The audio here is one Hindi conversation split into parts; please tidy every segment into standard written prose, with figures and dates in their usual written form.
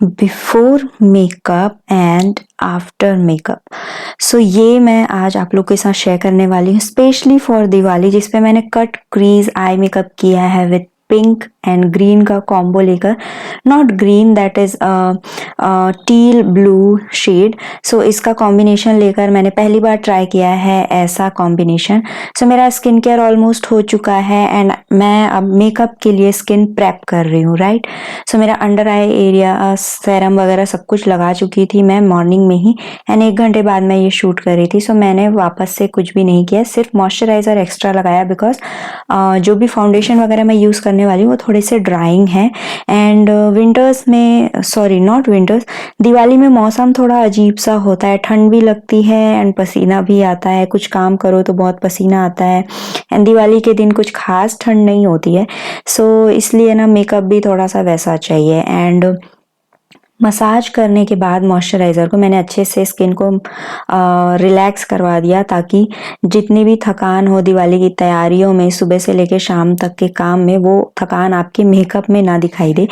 Before makeup and after makeup. So ये मैं आज आप लोग के साथ शेयर करने वाली हूँ स्पेशली फॉर दिवाली, जिसपे मैंने कट क्रीज आई मेकअप किया है विथ पिंक एंड ग्रीन का कॉम्बो लेकर। Not green, that is teal blue shade. So इसका कॉम्बिनेशन लेकर मैंने पहली बार ट्राई किया है ऐसा कॉम्बिनेशन। सो मेरा स्किन केयर ऑलमोस्ट हो चुका है एंड मैं अब मेकअप के लिए स्किन प्रेप कर रही हूँ, राइट। सो मेरा अंडर आई एरिया सेरम वगैरह सब कुछ लगा चुकी थी मैं मॉर्निंग में ही, एंड 1 घंटे बाद मैं ये शूट कर रही थी। सो मैंने वापस से कुछ भी नहीं किया, सिर्फ मॉइस्चराइज़र एक्स्ट्रा लगाया बिकॉज जो भी फाउंडेशन वगैरह मैं यूज़ करने वाली हूँ वो थोड़े से ड्राइंग है। एंड विंटर्स में, सॉरी नॉट विंटर्स, दिवाली में मौसम थोड़ा अजीब सा होता है, ठंड भी लगती है एंड पसीना भी आता है, कुछ काम करो तो बहुत पसीना आता है। एंड दिवाली के दिन कुछ खास ठंड नहीं होती है, सो इसलिए ना मेकअप भी थोड़ा सा वैसा चाहिए। एंड मसाज करने के बाद मॉइस्चराइज़र को मैंने अच्छे से स्किन को रिलैक्स करवा दिया, ताकि जितनी भी थकान हो दिवाली की तैयारियों में सुबह से लेकर शाम तक के काम में, वो थकान आपके मेकअप में ना दिखाई दे।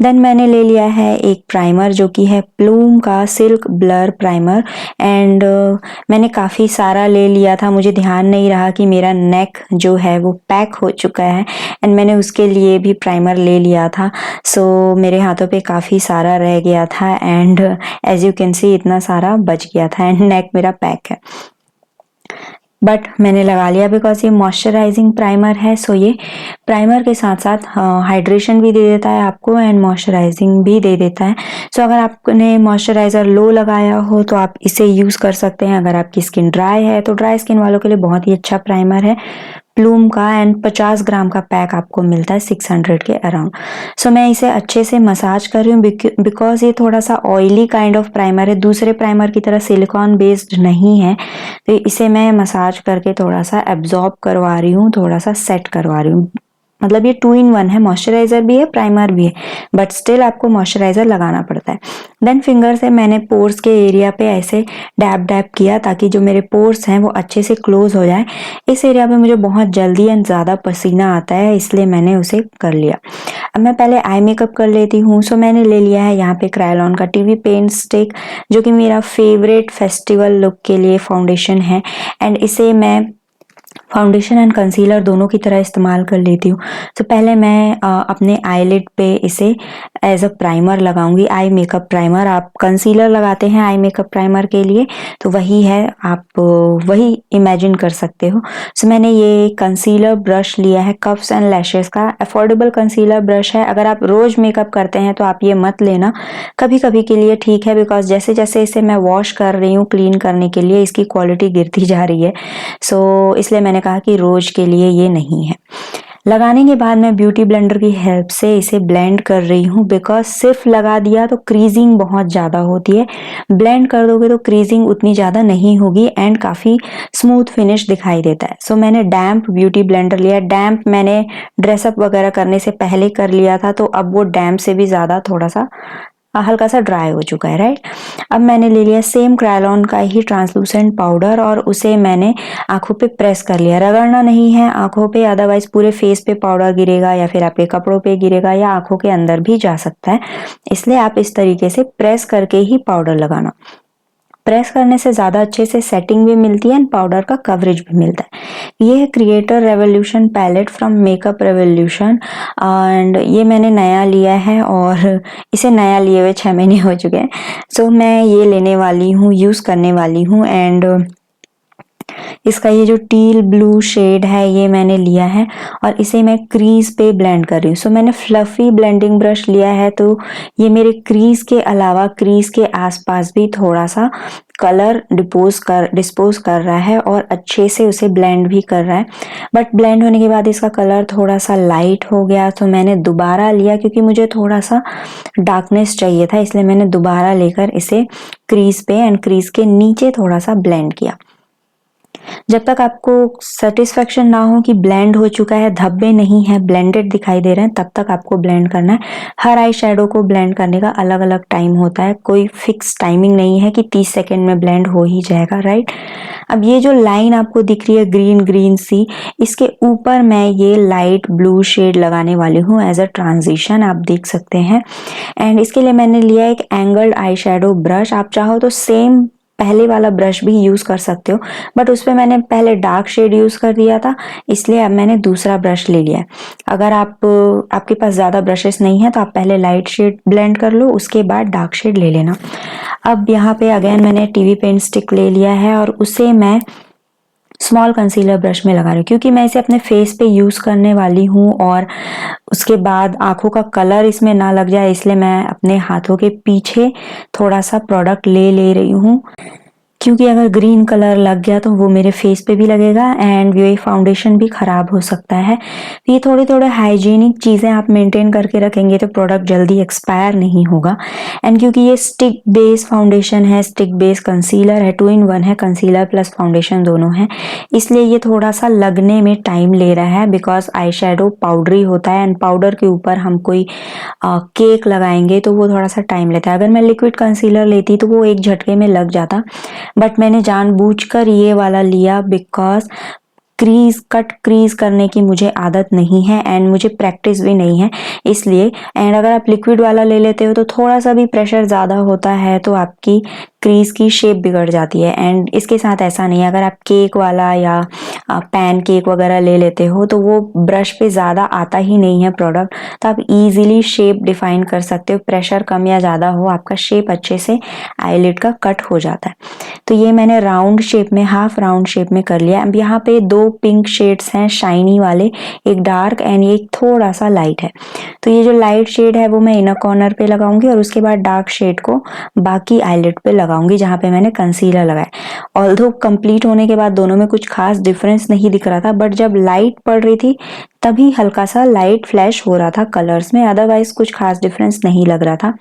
देन मैंने ले लिया है एक प्राइमर जो कि है प्लूम का सिल्क ब्लर प्राइमर। एंड मैंने काफ़ी सारा ले लिया था, मुझे ध्यान नहीं रहा कि मेरा नेक जो है वो पैक हो चुका है एंड मैंने उसके लिए भी प्राइमर ले लिया था। सो मेरे हाथों पे काफ़ी सारा रह गया था and as you can see इतना सारा बच गया था एंड नेक मेरा पैक है, बट मैंने लगा लिया बिकॉज ये मॉइस्चराइजिंग प्राइमर है। सो ये प्राइमर के साथ साथ हाइड्रेशन भी दे देता है आपको एंड मॉइस्चराइजिंग भी दे देता है। सो अगर आपने मॉइस्चराइज़र लो लगाया हो तो आप इसे यूज़ कर सकते हैं। अगर आपकी स्किन ड्राई है तो ड्राई स्किन वालों के लिए बहुत ही अच्छा प्राइमर है प्लूम का, एंड 50 ग्राम का पैक आपको मिलता है 600 के अराउंड। सो मैं इसे अच्छे से मसाज कर रही हूँ बिकॉज ये थोड़ा सा ऑयली काइंड ऑफ प्राइमर है, दूसरे प्राइमर की तरह सिलिकॉन बेस्ड नहीं है। तो इसे मैं मसाज करके थोड़ा सा एब्जॉर्ब करवा रही हूँ, थोड़ा सा सेट करवा रही हूँ। मतलब ये 2 in 1 है, मॉइस्चराइज़र भी है प्राइमर भी है, बट स्टिल आपको मॉइस्चराइज़र लगाना पड़ता है। देन फिंगर से मैंने पोर्स के एरिया पे ऐसे डैब डैब किया ताकि जो मेरे पोर्स हैं वो अच्छे से क्लोज हो जाए। इस एरिया पे मुझे बहुत जल्दी एंड ज़्यादा पसीना आता है, इसलिए मैंने उसे कर लिया। अब मैं पहले आई मेकअप कर लेती हूँ। सो मैंने ले लिया है यहाँ पे क्रायोलॉन का टीवी पेंट स्टिक, जो कि मेरा फेवरेट फेस्टिवल लुक के लिए फाउंडेशन है एंड इसे मैं फाउंडेशन एंड कंसीलर दोनों की तरह इस्तेमाल कर लेती हूँ। तो पहले मैं अपने आईलिड पे इसे एज अ प्राइमर लगाऊंगी, आई मेकअप प्राइमर। आप कंसीलर लगाते हैं आई मेकअप प्राइमर के लिए तो वही है, आप वही इमेजिन कर सकते हो। सो मैंने ये कंसीलर ब्रश लिया है कफ्स एंड लैशेस का, अफोर्डेबल कंसीलर ब्रश है। अगर आप रोज मेकअप करते हैं तो आप ये मत लेना, कभी कभी के लिए ठीक है, बिकॉज जैसे जैसे इसे मैं वॉश कर रही हूँ क्लीन करने के लिए इसकी क्वालिटी गिरती जा रही है। सो इसलिए मैंने कहा कि रोज के लिए ये नहीं है। लगाने के बाद मैं ब्यूटी ब्लेंडर की हेल्प से इसे ब्लेंड कर रही हूँ, बिकॉज सिर्फ लगा दिया तो क्रीजिंग बहुत ज़्यादा होती है, ब्लेंड कर दोगे तो क्रीजिंग उतनी ज़्यादा नहीं होगी एंड काफ़ी स्मूथ फिनिश दिखाई देता है। सो मैंने डैम्प ब्यूटी ब्लेंडर लिया। डैम्प मैंने ड्रेसअप वगैरह करने से पहले कर लिया था, तो अब वो डैम्प से भी ज़्यादा थोड़ा सा हल्का सा ड्राई हो चुका है, राइट। अब मैंने ले लिया सेम क्रायोलॉन का ही ट्रांसलूसेंट पाउडर और उसे मैंने आंखों पे प्रेस कर लिया। रगड़ना नहीं है आंखों पे, अदरवाइज पूरे फेस पे पाउडर गिरेगा या फिर आपके कपड़ों पे गिरेगा या आंखों के अंदर भी जा सकता है, इसलिए आप इस तरीके से प्रेस करके ही पाउडर लगाना। प्रेस करने से ज़्यादा अच्छे से सेटिंग भी मिलती है एंड पाउडर का कवरेज भी मिलता है। ये है creator revolution palette from makeup revolution and ये मैंने नया लिया है और इसे नया लिए हुए 6 महीने हो चुके हैं। सो मैं ये लेने वाली हूँ, यूज़ करने वाली हूँ एंड इसका ये जो टील ब्लू शेड है ये मैंने लिया है और इसे मैं क्रीज पे ब्लेंड कर रही हूँ। सो मैंने फ्लफी ब्लेंडिंग ब्रश लिया है, तो ये मेरे क्रीज के अलावा क्रीज के आसपास भी थोड़ा सा कलर डिस्पोज कर रहा है और अच्छे से उसे ब्लेंड भी कर रहा है। बट ब्लेंड होने के बाद इसका कलर थोड़ा सा लाइट हो गया, तो मैंने दोबारा लिया क्योंकि मुझे थोड़ा सा डार्कनेस चाहिए था, इसलिए मैंने दोबारा लेकर इसे क्रीज पे एंड क्रीज के नीचे थोड़ा सा ब्लेंड किया। जब तक आपको सेटिस्फेक्शन ना हो कि ब्लेंड हो चुका है, धब्बे नहीं है, ब्लेंडेड दिखाई दे रहे हैं, तब तक आपको ब्लेंड करना है। हर आई शेडो को ब्लेंड करने का अलग अलग टाइम होता है, कोई फिक्स टाइमिंग नहीं है कि 30 सेकेंड में ब्लेंड हो ही जाएगा, राइट। अब ये जो लाइन आपको दिख रही है ग्रीन ग्रीन सी, इसके ऊपर मैं ये लाइट ब्लू शेड लगाने वाली हूँ एज अ ट्रांजिशन, आप देख सकते हैं। एंड इसके लिए मैंने लिया एक एंगल्ड आई शेडो ब्रश। आप चाहो तो सेम पहले वाला ब्रश भी यूज कर सकते हो, बट उस पर मैंने पहले डार्क शेड यूज कर दिया था, इसलिए अब मैंने दूसरा ब्रश ले लिया है। अगर आपके पास ज्यादा ब्रशेस नहीं है तो आप पहले लाइट शेड ब्लेंड कर लो, उसके बाद डार्क शेड ले लेना। अब यहाँ पे अगेन मैंने टीवी पेंट स्टिक ले लिया है और उसे मैं स्मॉल कंसीलर ब्रश में लगा रही हूँ, क्योंकि मैं इसे अपने फेस पे यूज करने वाली हूँ और उसके बाद आंखों का कलर इसमें ना लग जाए, इसलिए मैं अपने हाथों के पीछे थोड़ा सा प्रोडक्ट ले ले रही हूँ, क्योंकि अगर ग्रीन कलर लग गया तो वो मेरे फेस पे भी लगेगा एंड ये फाउंडेशन भी खराब हो सकता है। ये थोड़े थोड़े हाइजीनिक चीज़ें आप मेंटेन करके रखेंगे तो प्रोडक्ट जल्दी एक्सपायर नहीं होगा। एंड क्योंकि ये स्टिक बेस फाउंडेशन है, स्टिक बेस कंसीलर है, 2 in 1 है, कंसीलर प्लस फाउंडेशन दोनों है, इसलिए ये थोड़ा सा लगने में टाइम ले रहा है, बिकॉज आई शेडो पाउडरी होता है एंड पाउडर के ऊपर हम कोई केक लगाएंगे तो वो थोड़ा सा टाइम लेता है। अगर मैं लिक्विड कंसीलर लेती तो वो एक झटके में लग जाता, बट मैंने जानबूझकर ये वाला लिया बिकॉज कट क्रीज करने की मुझे आदत नहीं है एंड मुझे प्रैक्टिस भी नहीं है, इसलिए। एंड अगर आप लिक्विड वाला ले लेते हो तो थोड़ा सा भी प्रेशर ज़्यादा होता है तो आपकी क्रीज की शेप बिगड़ जाती है। एंड इसके साथ ऐसा नहीं है, अगर आप केक वाला या पैन केक वगैरह ले लेते हो तो वो ब्रश पे ज़्यादा आता ही नहीं है प्रोडक्ट, तो आप इजीली शेप डिफाइन कर सकते हो, प्रेशर कम या ज़्यादा हो आपका शेप अच्छे से आईलिड का कट हो जाता है। तो ये मैंने राउंड शेप में, हाफ राउंड शेप में कर लिया। अब यहाँ पे 2 पिंक शेड्स हैं शाइनी वाले, एक डार्क एंड एक थोड़ा सा लाइट है। तो ये जो लाइट शेड है वो मैं इनर कॉर्नर पे लगाऊंगी और उसके बाद डार्क शेड को बाकी आईलिड पे लगाऊंगी जहाँ पे मैंने कंसीलर लगाया। ऑल्दो कंप्लीट होने के बाद दोनों में कुछ खास डिफरेंस नहीं दिख रहा था, बट जब लाइट पड़ रही थी तभी हल्का सा लाइट फ्लैश हो रहा था कलर्स में, अदरवाइज कुछ खास डिफरेंस नहीं लग रहा था।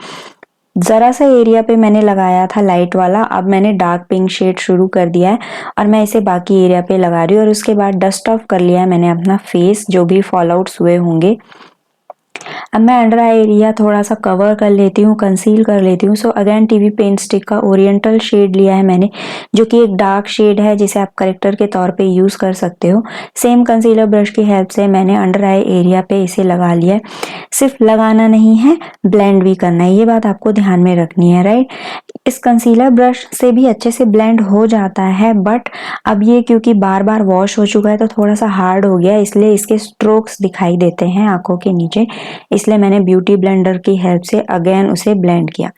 जरा सा एरिया पे मैंने लगाया था लाइट वाला, अब मैंने डार्क पिंक शेड शुरू कर दिया है और मैं इसे बाकी एरिया पे लगा रही हूँ और उसके बाद डस्ट ऑफ कर लिया है मैंने अपना फेस, जो भी फॉल आउट्स हुए होंगे। अब मैं अंडर आई एरिया थोड़ा सा कवर कर लेती हूँ, कंसील कर लेती हूँ। So again TV paint stick का ओरिएंटल शेड लिया है मैंने, जो कि एक डार्क शेड है जिसे आप करेक्टर के तौर पे यूज कर सकते हो। सेम कंसीलर ब्रश की हेल्प से मैंने अंडर आई एरिया पे इसे लगा लिया है। सिर्फ लगाना नहीं है, ब्लेंड भी करना है, ये बात आपको ध्यान में रखनी है, राइट। इस कंसीलर ब्रश से भी अच्छे से ब्लेंड हो जाता है, बट अब ये क्योंकि बार बार वॉश हो चुका है तो थोड़ा सा हार्ड हो गया, इसलिए इसके स्ट्रोक्स दिखाई देते हैं आंखों के नीचे, इसलिए मैंने ब्यूटी ब्लेंडर की हेल्प से अगेन उसे ब्लेंड किया।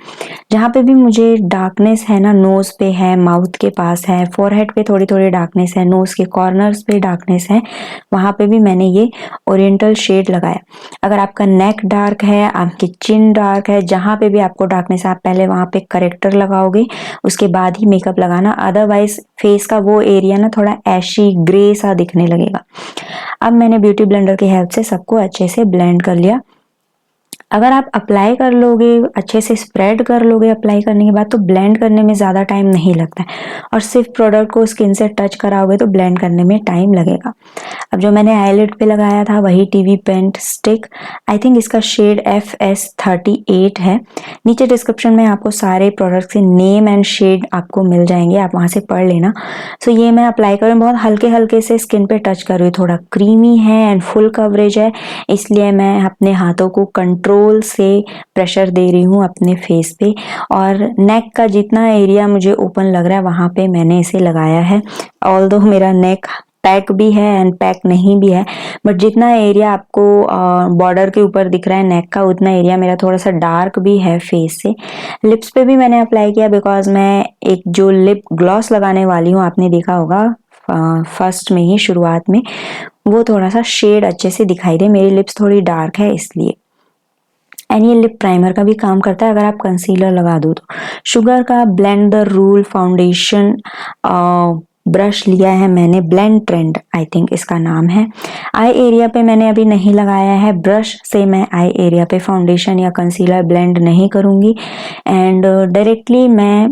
जहाँ पे भी मुझे डार्कनेस है ना, नोज पे है, माउथ के पास है, फोरहेड पे थोड़ी थोड़ी डार्कनेस है, नोज के कॉर्नर्स पे डार्कनेस है, वहां पे भी मैंने ये ओरिएंटल शेड लगाया। अगर आपका नेक डार्क है, आपकी चिन डार्क है, जहाँ पे भी आपको डार्कनेस है, आप पहले वहां पे करेक्टर लगाओगे, उसके बाद ही मेकअप लगाना, अदरवाइज फेस का वो एरिया ना थोड़ा ऐशी ग्रे सा दिखने लगेगा। अब मैंने ब्यूटी ब्लेंडर की हेल्प से सबको अच्छे से ब्लेंड कर लिया। अगर आप अप्लाई कर लोगे, अच्छे से स्प्रेड कर लोगे अप्लाई करने के बाद, तो ब्लेंड करने में ज़्यादा टाइम नहीं लगता है, और सिर्फ प्रोडक्ट को स्किन से टच कराओगे तो ब्लेंड करने में टाइम लगेगा। अब जो मैंने आईलिड पे लगाया था वही TV paint stick, I think इसका शेड FS38 है। नीचे डिस्क्रिप्शन में आपको सारे प्रोडक्ट के नेम एंड शेड आपको मिल जाएंगे, आप वहाँ से पढ़ लेना। सो ये मैं अप्लाई कर रही हूँ, बहुत हल्के हल्के से स्किन पे टच कर रही हूँ, थोड़ा क्रीमी है एंड फुल कवरेज है, इसलिए मैं अपने हाथों को कंट्रोल से प्रेशर दे रही हूँ अपने फेस पे, और नेक का जितना एरिया मुझे ओपन लग रहा है वहां पे मैंने इसे लगाया है। ऑल्दो मेरा नेक पैक भी है एंड पैक नहीं भी है, बट जितना एरिया आपको बॉर्डर के ऊपर दिख रहा है नेक का, उतना एरिया मेरा थोड़ा सा डार्क भी है फेस से। लिप्स पे भी मैंने अप्लाई किया, बिकॉज मैं एक जो लिप ग्लॉस लगाने वाली हूँ, आपने देखा होगा फर्स्ट में ही शुरुआत में, वो थोड़ा सा शेड अच्छे से दिखाई दे, मेरी लिप्स थोड़ी डार्क है इसलिए। एंड ये लिप प्राइमर का भी काम करता है अगर आप कंसीलर लगा दो तो। शुगर का blend the rule foundation brush लिया है मैंने, ब्लेंड ट्रेंड आई थिंक इसका नाम है। आई एरिया पे मैंने अभी नहीं लगाया है, ब्रश से मैं आई एरिया पे फाउंडेशन या कंसीलर ब्लेंड नहीं करूंगी, एंड डायरेक्टली मैं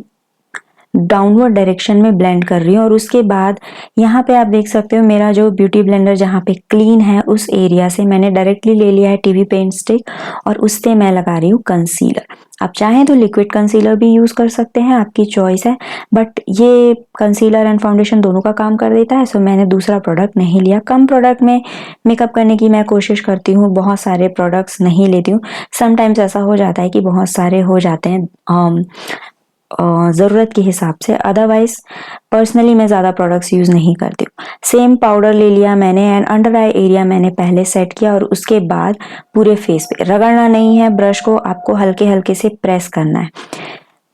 डाउनवर्ड डायरेक्शन में ब्लेंड कर रही हूँ। और उसके बाद यहाँ पे आप देख सकते हो मेरा जो ब्यूटी ब्लेंडर जहाँ पे क्लीन है उस एरिया से मैंने डायरेक्टली ले लिया है टीवी पेंट स्टिक और उससे मैं लगा रही हूँ कंसीलर। आप चाहें तो लिक्विड कंसीलर भी यूज़ कर सकते हैं, आपकी चॉइस है, बट ये कंसीलर एंड फाउंडेशन दोनों का काम कर देता है, सो मैंने दूसरा प्रोडक्ट नहीं लिया। कम प्रोडक्ट में मेकअप करने की मैं कोशिश करती हूँ, बहुत सारे प्रोडक्ट्स नहीं लेती हूँ। समटाइम्स ऐसा हो जाता है कि बहुत सारे हो जाते हैं ज़रूरत के हिसाब से, अदरवाइज पर्सनली मैं ज़्यादा प्रोडक्ट्स यूज़ नहीं करती हूँ। सेम पाउडर ले लिया मैंने एंड अंडर आई एरिया मैंने पहले सेट किया और उसके बाद पूरे फेस पे रगड़ना नहीं है ब्रश को, आपको हल्के हल्के से प्रेस करना है।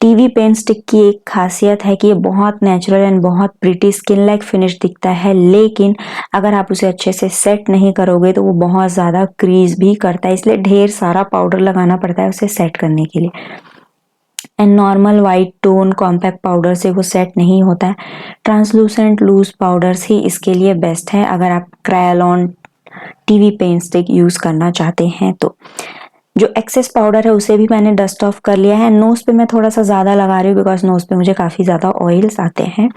टीवी पेंट स्टिक की एक खासियत है कि ये बहुत नेचुरल एंड बहुत प्रिटी स्किन लाइक फिनिश दिखता है, लेकिन अगर आप उसे अच्छे से सेट नहीं करोगे तो वो बहुत ज़्यादा क्रीज भी करता है, इसलिए ढेर सारा पाउडर लगाना पड़ता है उसे सेट करने के लिए। And normal white tone compact powder से वो सेट नहीं होता है, ट्रांसलूसेंट लूज पाउडर्स ही इसके लिए बेस्ट है अगर आप क्रायोलॉन टीवी पेंट स्टिक यूज़ करना चाहते हैं तो। जो एक्सेस पाउडर है उसे भी मैंने डस्ट ऑफ कर लिया है। नोज पे मैं थोड़ा सा ज़्यादा लगा रही हूँ बिकॉज नोज पे मुझे काफ़ी ज़्यादा ऑयल्स आते हैं।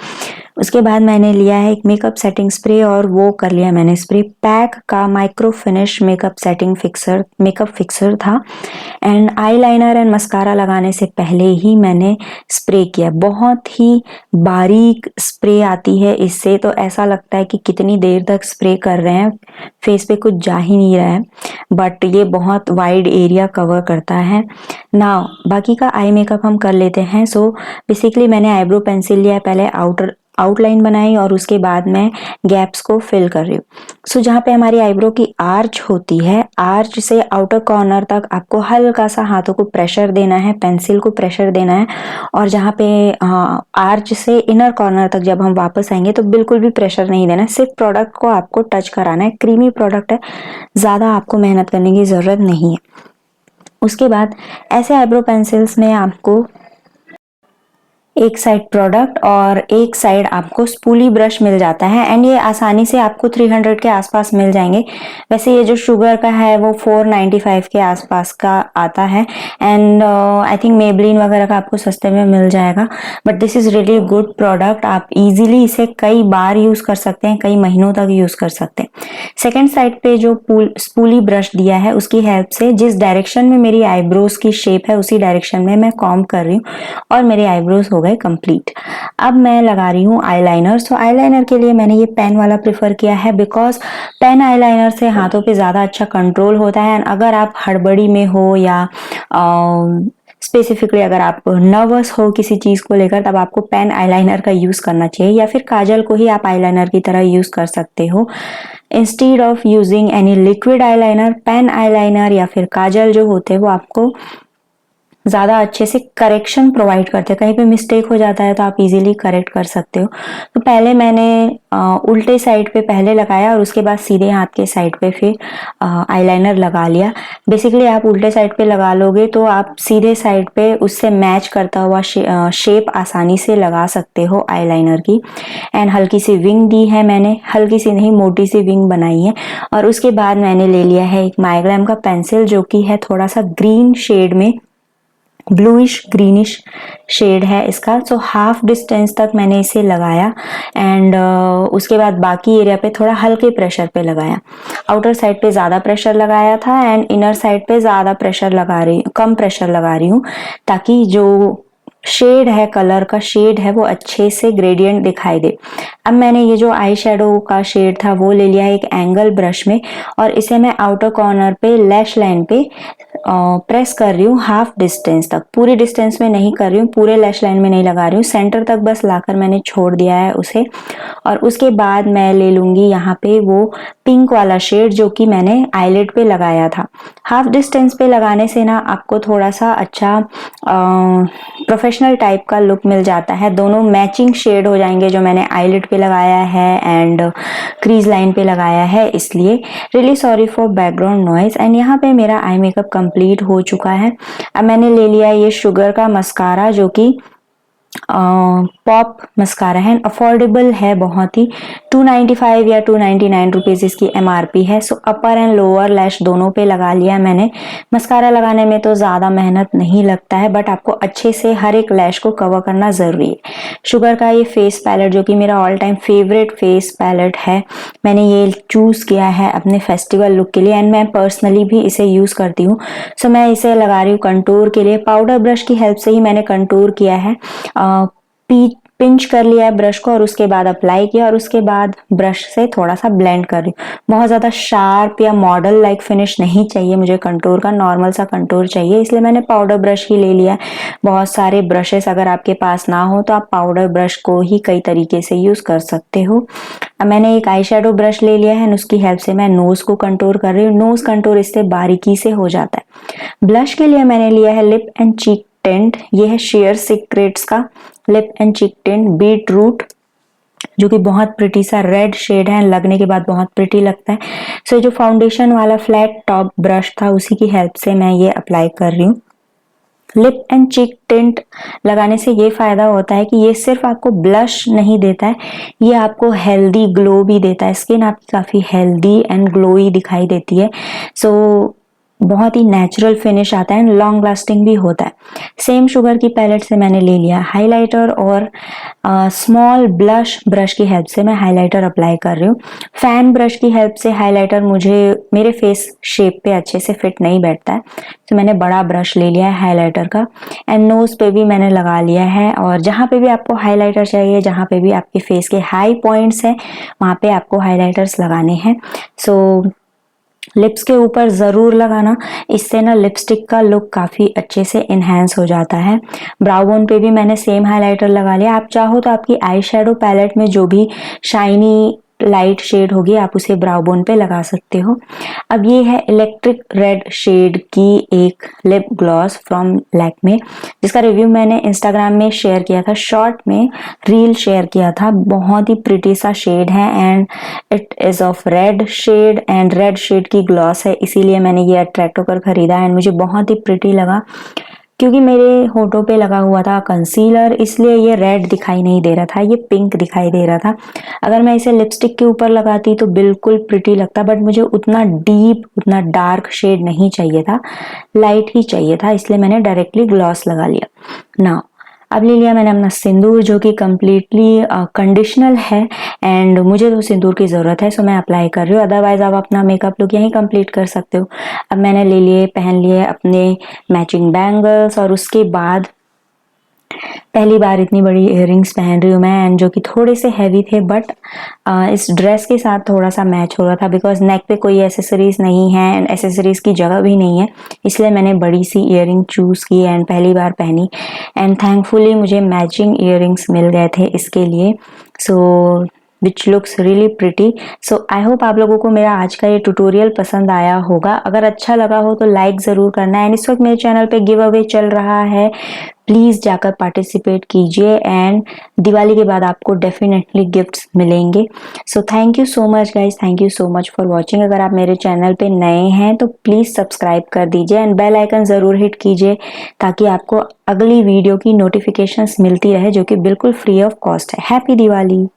उसके बाद मैंने लिया है एक मेकअप सेटिंग स्प्रे और वो कर लिया मैंने स्प्रे पैक का माइक्रो फिनिश मेकअप फिक्सर था। एंड आईलाइनर एंड मस्कारा लगाने से पहले ही मैंने स्प्रे किया। बहुत ही बारीक स्प्रे आती है इससे, तो ऐसा लगता है कि कितनी देर तक स्प्रे कर रहे हैं, फेस पे कुछ जा ही नहीं रहा है, बट ये बहुत वाइड एरिया कवर करता है। नाउ बाकी का आई मेकअप हम कर लेते हैं। सो बेसिकली मैंने आईब्रो पेंसिल लिया है, पहले आउटलाइन बनाई और उसके बाद मैं गैप्स को फिल कर रही हूँ। सो जहाँ पे हमारी आईब्रो की आर्च होती है, आर्च से आउटर कॉर्नर तक आपको हल्का सा हाथों को प्रेशर देना है, पेंसिल को प्रेशर देना है। और जहाँ पे आर्च से इनर कॉर्नर तक जब हम वापस आएंगे तो बिल्कुल भी प्रेशर नहीं देना है, सिर्फ प्रोडक्ट को आपको टच कराना है। क्रीमी प्रोडक्ट है, ज़्यादा आपको मेहनत करने की ज़रूरत नहीं है। उसके बाद ऐसे आईब्रो पेंसिल्स में आपको एक साइड प्रोडक्ट और एक साइड आपको स्पूली ब्रश मिल जाता है एंड ये आसानी से आपको 300 के आसपास मिल जाएंगे। वैसे ये जो शुगर का है वो 495 के आसपास का आता है एंड आई थिंक मेबलिन वगैरह का आपको सस्ते में मिल जाएगा, but this is really good product. आप इजीली इसे कई बार यूज़ कर सकते हैं, कई महीनों तक यूज़ कर सकते हैं। सेकेंड साइड पे जो स्पूली ब्रश दिया है उसकी हेल्प से जिस डायरेक्शन में मेरी आईब्रोज की शेप है उसी डायरेक्शन में मैं कॉम्ब कर रही हूँ और मेरे आईब्रोज हो गए कंप्लीट। अब मैं लगा रही हूँ आईलाइनर। सो आईलाइनर के लिए मैंने ये पेन वाला प्रेफर किया है बिकॉज पेन आईलाइनर से हाथों पे ज़्यादा अच्छा कंट्रोल होता है। अगर आप हड़बड़ी में हो या स्पेसिफिकली अगर आप नर्वस हो किसी चीज़ को लेकर, तब आपको पेन आईलाइनर का यूज़ करना चाहिए, या फिर काजल को ही आप आईलाइनर की तरह यूज़ कर सकते हो। Instead of using any liquid eyeliner, pen eyeliner या फिर काजल जो होते हैं वो आपको ज़्यादा अच्छे से करेक्शन प्रोवाइड करते हैं। कहीं पे मिस्टेक हो जाता है तो आप इजीली करेक्ट कर सकते हो। तो पहले मैंने उल्टे साइड पे पहले लगाया और उसके बाद सीधे हाथ के साइड पे फिर आईलाइनर लगा लिया। बेसिकली आप उल्टे साइड पे लगा लोगे तो आप सीधे साइड पे उससे मैच करता हुआ शेप आसानी से लगा सकते हो आईलाइनर की। एंड हल्की सी विंग दी है मैंने, हल्की सी नहीं मोटी सी विंग बनाई है। और उसके बाद मैंने ले लिया है एक माइग्लैम का पेंसिल जो कि है थोड़ा सा ग्रीन शेड में, ब्लूइश ग्रीनिश शेड है इसका। सो हाफ डिस्टेंस तक मैंने इसे लगाया एंड उसके बाद बाकी एरिया पे थोड़ा हल्के प्रेशर पे लगाया। आउटर साइड पे ज़्यादा प्रेशर लगाया था एंड इनर साइड पे ज़्यादा प्रेशर कम प्रेशर लगा रही हूँ ताकि जो शेड है, कलर का शेड है, वो अच्छे से ग्रेडियंट दिखाई दे। अब मैंने ये जो आई शेडो का शेड था वो ले लिया है एक एंगल ब्रश में और इसे मैं आउटर कॉर्नर पे लैश लाइन पे प्रेस कर रही हूँ हाफ डिस्टेंस तक। पूरी डिस्टेंस में नहीं कर रही हूँ, पूरे लैश लाइन में नहीं लगा रही हूँ, सेंटर तक बस लाकर मैंने छोड़ दिया है उसे। और उसके बाद मैं ले लूंगी यहाँ पे वो पिंक वाला शेड जो कि मैंने आईलिड पे लगाया था। हाफ डिस्टेंस पे लगाने से ना आपको थोड़ा सा अच्छा प्रोफेशनल टाइप का लुक मिल जाता है। दोनों मैचिंग शेड हो जाएंगे जो मैंने आईलिड पे लगाया है एंड क्रीज लाइन पे लगाया है, इसलिए really sorry for background noise. And यहाँ पे मेरा आई मेकअप कंप्लीट हो चुका है। अब मैंने ले लिया ये शुगर का मस्कारा जो कि पॉप मस्कारा है, अफोर्डेबल है बहुत ही, 295 या 299 रुपीज़ इसकी एमआरपी है। सो अपर एंड लोअर लैश दोनों पे लगा लिया मैंने। मस्कारा लगाने में तो ज़्यादा मेहनत नहीं लगता है, बट आपको अच्छे से हर एक लैश को कवर करना ज़रूरी है। शुगर का ये फेस पैलेट जो कि मेरा all time favourite face palette है, मैंने ये चूज़ किया है अपने फेस्टिवल लुक के लिए एंड मैं पर्सनली भी इसे यूज़ करती हूँ। सो मैं इसे लगा रही हूँ कंटूर के लिए। पाउडर ब्रश की हेल्प से ही मैंने कंटूर किया है। पिंच कर लिया है ब्रश को और उसके बाद अप्लाई किया और उसके बाद ब्रश से थोड़ा सा ब्लेंड कर रही हूँ। बहुत ज़्यादा शार्प या मॉडल लाइक फिनिश नहीं चाहिए मुझे कंटूर का, नॉर्मल सा कंटूर चाहिए, इसलिए मैंने पाउडर ब्रश ही ले लिया। बहुत सारे ब्रशेस अगर आपके पास ना हो तो आप पाउडर ब्रश को ही कई तरीके से यूज़ कर सकते हो। अब मैंने एक आई शेडो ब्रश ले लिया है, उसकी हेल्प से मैं नोज को कंटूर कर रही हूँ। नोज कंटूर इससे बारीकी से हो जाता है। ब्लश के लिए मैंने लिया है लिप एंड चीक टिंट, ये है शेयर सीक्रेट्स का lip and cheek tint beetroot, जो कि बहुत प्रिटी सा रेड शेड है, लगने के बाद बहुत प्रिटी लगता है। सो जो फाउंडेशन वाला फ्लैट टॉप ब्रश था उसी की हेल्प से मैं ये अप्लाई कर रही हूँ। लिप एंड चीक टिंट लगाने से ये फायदा होता है कि ये सिर्फ आपको ब्लश नहीं देता है, ये आपको हेल्दी ग्लो भी देता है। स्किन आपकी काफी हेल्दी एंड ग्लोई दिखाई देती है। सो बहुत ही नेचुरल फिनिश आता है एंड लॉन्ग लास्टिंग भी होता है। सेम शुगर की पैलेट से मैंने ले लिया हाइलाइटर और स्मॉल ब्लश ब्रश की हेल्प से मैं हाइलाइटर अप्लाई कर रही हूँ। फैन ब्रश की हेल्प से हाइलाइटर मुझे मेरे फेस शेप पे अच्छे से फिट नहीं बैठता है, तो मैंने बड़ा ब्रश ले लिया है हाइलाइटर का एंड नोज पे भी मैंने लगा लिया है। और जहाँ पे भी आपको हाइलाइटर चाहिए, जहाँ पे भी आपके फेस के हाई पॉइंट्स हैं, वहाँ पे आपको हाइलाइटर्स लगाने हैं। सो लिप्स के ऊपर ज़रूर लगाना, इससे ना लिपस्टिक का लुक काफ़ी अच्छे से इन्हेंस हो जाता है। ब्राउ बोन पे भी मैंने सेम हाइलाइटर लगा लिया। आप चाहो तो आपकी आई शेडो पैलेट में जो भी शाइनी लाइट शेड होगी आप उसे ब्राउ बोन पे लगा सकते हो। अब ये है इलेक्ट्रिक रेड शेड की एक लिप ग्लॉस फ्रॉम लैक्मे, जिसका रिव्यू मैंने इंस्टाग्राम में शेयर किया था, शॉर्ट में रील शेयर किया था। बहुत ही प्रिटी सा शेड है and it is of red shade and red shade की ग्लॉस है, इसीलिए मैंने ये अट्रैक्ट होकर खरीदा एंड मुझे बहुत ही प्रिटी लगा। क्योंकि मेरे होठों पे लगा हुआ था कंसीलर, इसलिए ये रेड दिखाई नहीं दे रहा था, ये पिंक दिखाई दे रहा था। अगर मैं इसे लिपस्टिक के ऊपर लगाती तो बिल्कुल प्रिटी लगता, बट मुझे उतना डीप उतना डार्क शेड नहीं चाहिए था, लाइट ही चाहिए था, इसलिए मैंने डायरेक्टली ग्लॉस लगा लिया। नाउ अब ले लिया मैंने अपना सिंदूर, जो कि कम्प्लीटली कंडीशनल है एंड मुझे तो सिंदूर की ज़रूरत है, सो मैं अप्लाई कर रही हूँ। अदरवाइज आप अपना मेकअप लुक यहीं कंप्लीट कर सकते हो। अब मैंने ले लिए पहन लिए अपने मैचिंग बैंगल्स और उसके बाद पहली बार इतनी बड़ी इयररिंग्स पहन रही हूँ मैं एंड जो कि थोड़े से हैवी थे, बट इस ड्रेस के साथ थोड़ा सा मैच हो रहा था बिकॉज नेक पे कोई एसेसरीज नहीं है एंड एसेसरीज की जगह भी नहीं है, इसलिए मैंने बड़ी सी इयररिंग चूज़ की एंड पहली बार पहनी एंड थैंकफुली मुझे मैचिंग इयररिंग्स मिल गए थे इसके लिए। So which looks really pretty. So I hope आप लोगों को मेरा आज का ये ट्यूटोरियल पसंद आया होगा। अगर अच्छा लगा हो तो लाइक ज़रूर करना एंड इस वक्त मेरे चैनल पे गिव अवे चल रहा है, प्लीज़ जाकर पार्टिसिपेट कीजिए एंड दिवाली के बाद आपको डेफिनेटली गिफ्ट्स मिलेंगे। So thank you so much guys, thank you so much for watching. अगर आप मेरे चैनल पे नए हैं तो प्लीज़ सब्सक्राइब कर दीजिए एंड बेल आइकन ज़रूर हिट कीजिए ताकि आपको अगली वीडियो की नोटिफिकेशंस मिलती रहे, जो कि बिल्कुल फ्री ऑफ कॉस्ट है। हैप्पी दिवाली।